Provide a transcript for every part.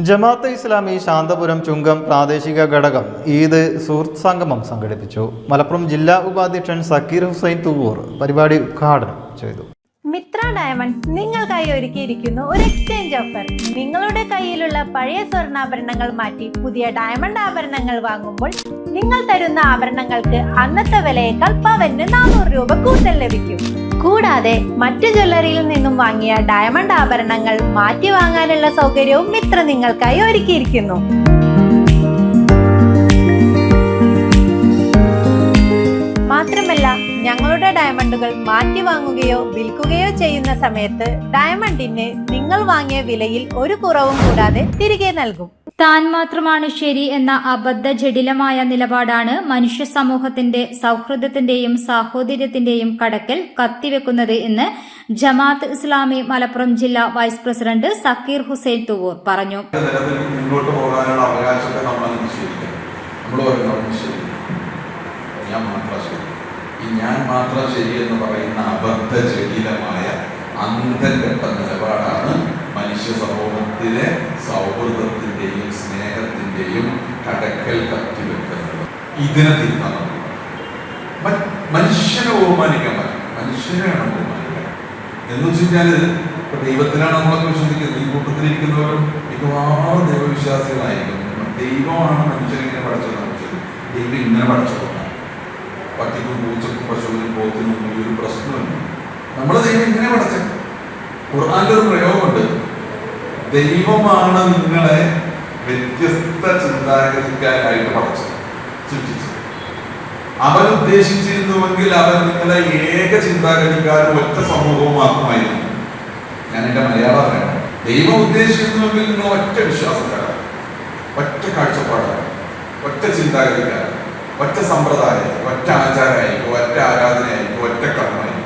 ജമാഅത്തെ ഇസ്ലാമി ശാന്തപുരം ചുങ്കം പ്രാദേശിക ഘടകം ഈദ് സുഹൃത്ത് സംഗമം സംഘടിപ്പിച്ചു. മലപ്പുറം ജില്ലാ ഉപാധ്യക്ഷൻ സക്കീർ ഹുസൈൻ തുവൂർ പരിപാടി ഉദ്ഘാടനം ചെയ്തു. മിത്ര ഡയമണ്ട്സ് നിങ്ങൾക്കായി ഒരുക്കിയിരിക്കുന്നു ഒരു എക്സ്ചേഞ്ച് ഓഫർ. നിങ്ങളുടെ കയ്യിലുള്ള പഴയ സ്വർണ്ണാഭരണങ്ങൾ മാറ്റി പുതിയ ഡയമണ്ട് ആഭരണങ്ങൾ വാങ്ങുമ്പോൾ നിങ്ങൾ തരുന്ന ആഭരണങ്ങൾക്ക് അന്നത്തെ വിലയേക്കാൾ പവന് 400 രൂപ കൂടുതൽ ലഭിക്കും. കൂടാതെ മറ്റു ജ്വല്ലറിയിൽ നിന്നും വാങ്ങിയ ഡയമണ്ട് ആഭരണങ്ങൾ മാറ്റി വാങ്ങാനുള്ള സൗകര്യവും മിത്ര നിങ്ങൾക്കായി ഒരുക്കിയിരിക്കുന്നു. മാത്രമല്ല, ഞങ്ങളുടെ ഡയമണ്ടുകൾ മാറ്റി വാങ്ങുകയോ വിൽക്കുകയോ ചെയ്യുന്ന സമയത്ത് ഡയമണ്ടിന് നിങ്ങൾ വാങ്ങിയ വിലയിൽ ഒരു കുറവും കൂടാതെ തിരികെ നൽകും. താൻ മാത്രമാണ് ശരി എന്ന അബദ്ധ ജടിലമായ നിലപാടാണ് മനുഷ്യ സമൂഹത്തിന്റെ സൗഹൃദത്തിന്റെയും സാഹോദര്യത്തിന്റെയും കടക്കൽ കത്തിവെക്കുന്നത് എന്ന് ജമാഅത്ത് ഇസ്ലാമി മലപ്പുറം ജില്ലാ വൈസ് പ്രസിഡന്റ് സക്കീർ ഹുസൈൻ തുവൂർ പറഞ്ഞു. മുന്നോട്ട് പോകാനുള്ള അവകാശത്തെ ഞാൻ മാത്രം ശരിയെന്ന് പറയുന്ന അബദ്ധ ജടിലമായ അന്ധൻകെട്ട നിലപാടാണ് മനുഷ്യ സമൂഹത്തിലെ സൗഹൃദത്തിന്റെയും സ്നേഹത്തിന്റെയും കടക്കൽ കത്തിവെക്കുന്നത്. ഇതിനെ തിരുത്തണം. മനുഷ്യനെ ബഹുമാനിക്കാൻ പറ്റും, മനുഷ്യനെയാണ് ബഹുമാനിക്കാൻ എന്ന് വെച്ചാൽ ഇപ്പൊ ദൈവത്തിലാണ് നമ്മളൊക്കെ വിശ്വസിക്കുന്നത്. ഈ കൂട്ടത്തിലിരിക്കുന്നവരും മിക്കവാറും ദൈവവിശ്വാസികളായിരിക്കും. ദൈവമാണ് മനുഷ്യനെ പഠിച്ചത്. ദൈവം ഇങ്ങനെ പഠിച്ചതാണ്. പട്ടിക്കും പൂച്ചക്കും പശുവിനും പോത്തിനും ഒരു പ്രശ്നമില്ല. നമ്മള് ദൈവം ഇങ്ങനെ പഠിച്ചത്. ഖുർആനിൽ ഒരു പ്രയോഗമുണ്ട്, ദൈവമാണ് നിങ്ങളെ വ്യത്യസ്ത ചിന്താഗതിക്കാരായിട്ട് പഠിച്ചത്, സൃഷ്ടിച്ചത്. അവൻ ഉദ്ദേശിച്ചിരുന്നുവെങ്കിൽ അവൻ നിങ്ങളെ ഏക ചിന്താഗതിക്കാരും ഒറ്റ സമൂഹവും മാത്രമായിരുന്നു. ഞാൻ എന്റെ മലയാളം പറയണം. ദൈവം ഉദ്ദേശിച്ചിരുന്നുവെങ്കിൽ നിങ്ങൾ ഒറ്റ വിശ്വാസക്കാരാണ്, ഒറ്റ കാഴ്ചപ്പാടാണ്, ഒറ്റ ചിന്താഗതിക്കാരാണ്, ഒറ്റ സമ്പ്രദായം, ഒറ്റ ആചാരമായിരിക്കും, ഒറ്റ ആരാധനയായിരിക്കും, ഒറ്റ കർമ്മമായിരിക്കും.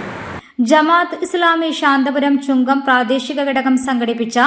ജമാഅത്ത് ഇസ്ലാമി ശാന്തപുരം ചുങ്കം പ്രാദേശിക ഘടകം സംഘടിപ്പിച്ച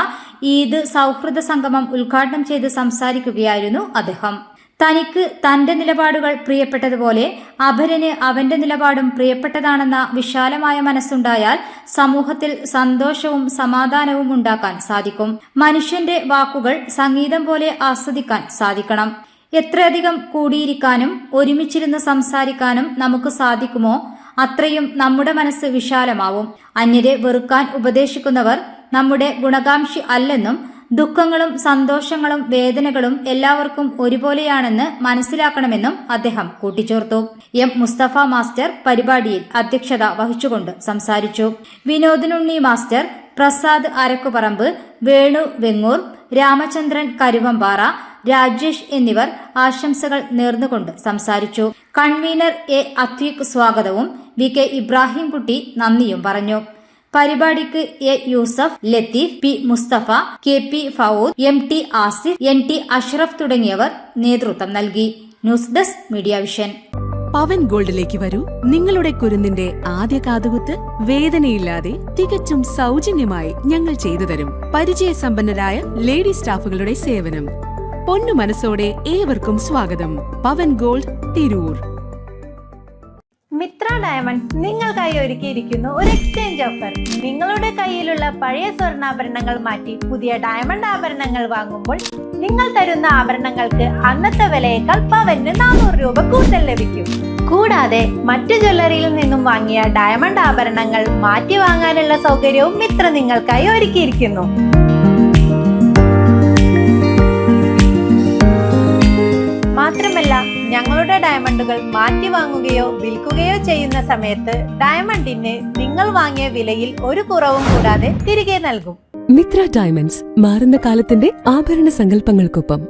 ഈദ് സൗഹൃദ സംഗമം ഉദ്ഘാടനം ചെയ്ത് സംസാരിക്കുകയായിരുന്നു അദ്ദേഹം. തനിക്ക് തന്റെ നിലപാടുകൾ പ്രിയപ്പെട്ടതുപോലെ അപരന് അവന്റെ നിലപാടും പ്രിയപ്പെട്ടതാണെന്ന വിശാലമായ മനസ്സുണ്ടായാൽ സമൂഹത്തിൽ സന്തോഷവും സമാധാനവും ഉണ്ടാക്കാൻ സാധിക്കും. മനുഷ്യന്റെ വാക്കുകൾ സംഗീതം പോലെ ആസ്വദിക്കാൻ സാധിക്കണം. എത്രയധികം കൂടിയിരിക്കാനും ഒരുമിച്ചിരുന്ന് സംസാരിക്കാനും നമുക്ക് സാധിക്കുമോ അത്രയും നമ്മുടെ മനസ്സ് വിശാലമാവും. അന്യരെ വെറുക്കാൻ ഉപദേശിക്കുന്നവർ നമ്മുടെ ഗുണകാംക്ഷി അല്ലെന്നും ദുഃഖങ്ങളും സന്തോഷങ്ങളും വേദനകളും എല്ലാവർക്കും ഒരുപോലെയാണെന്ന് മനസ്സിലാക്കണമെന്നും അദ്ദേഹം കൂട്ടിച്ചേർത്തു. എം മുസ്തഫ മാസ്റ്റർ പരിപാടിയിൽ അധ്യക്ഷത വഹിച്ചുകൊണ്ട് സംസാരിച്ചു. വിനോദനുണ്ണി മാസ്റ്റർ, പ്രസാദ് അരക്കുപറമ്പ്, വേണു വെങ്ങൂർ, രാമചന്ദ്രൻ കരുവമ്പാറ, രാജേഷ് എന്നിവർ ആശംസകൾ നേർന്നുകൊണ്ട് സംസാരിച്ചു. കൺവീനർ എ അത്വീഖ് സ്വാഗതവും വി കെ ഇബ്രാഹിം കുട്ടി നന്ദിയും പറഞ്ഞു. പരിപാടിക്ക് A Yusuf, Latheef, P Musthafa, K P Fouad, M T Asif, N T Ashraf തുടങ്ങിയവർ നേതൃത്വം നൽകി. News desk media vision. Pavan ഗോൾഡിലേക്ക് വരൂ. നിങ്ങളുടെ കുരുന്നിന്റെ ആദ്യ കാതുകുത്ത് വേദനയില്ലാതെ തികച്ചും സൗജന്യമായി ഞങ്ങൾ ചെയ്തു തരും. പരിചയസമ്പന്നരായ ലേഡി സ്റ്റാഫുകളുടെ സേവനം. പൊന്നു മനസ്സോടെ ഏവർക്കും സ്വാഗതം. പവൻ ഗോൾഡ്, തിരൂർ. മിത്ര ഡയമണ്ട്സ് നിങ്ങൾക്കായി ഒരുക്കിയിരിക്കുന്നു ഒരു എക്സ്ചേഞ്ച് ഓഫർ. നിങ്ങളുടെ കയ്യിലുള്ള പഴയ സ്വർണ്ണാഭരണങ്ങൾ മാറ്റി പുതിയ ഡയമണ്ട് ആഭരണങ്ങൾ വാങ്ങുമ്പോൾ നിങ്ങൾ തരുന്ന ആഭരണങ്ങൾക്ക് അന്നത്തെ വിലയേക്കാൾ പവന് 400 രൂപ കൂടുതൽ ലഭിക്കും. കൂടാതെ മറ്റു ജ്വല്ലറിയിൽ നിന്നും വാങ്ങിയ ഡയമണ്ട് ആഭരണങ്ങൾ മാറ്റി വാങ്ങാനുള്ള സൗകര്യവും മിത്ര നിങ്ങൾക്കായി ഒരുക്കിയിരിക്കുന്നു. മാത്രമല്ല, ഞങ്ങളുടെ ഡയമണ്ടുകൾ മാറ്റി വാങ്ങുകയോ വിൽക്കുകയോ ചെയ്യുന്ന സമയത്ത് ഡയമണ്ടിന് നിങ്ങൾ വാങ്ങിയ വിലയിൽ ഒരു കുറവും കൂടാതെ തിരികെ നൽകും. മിത്ര ഡയമണ്ട്സ്, മാറുന്ന കാലത്തിന്റെ ആഭരണ സങ്കല്പങ്ങൾക്കൊപ്പം.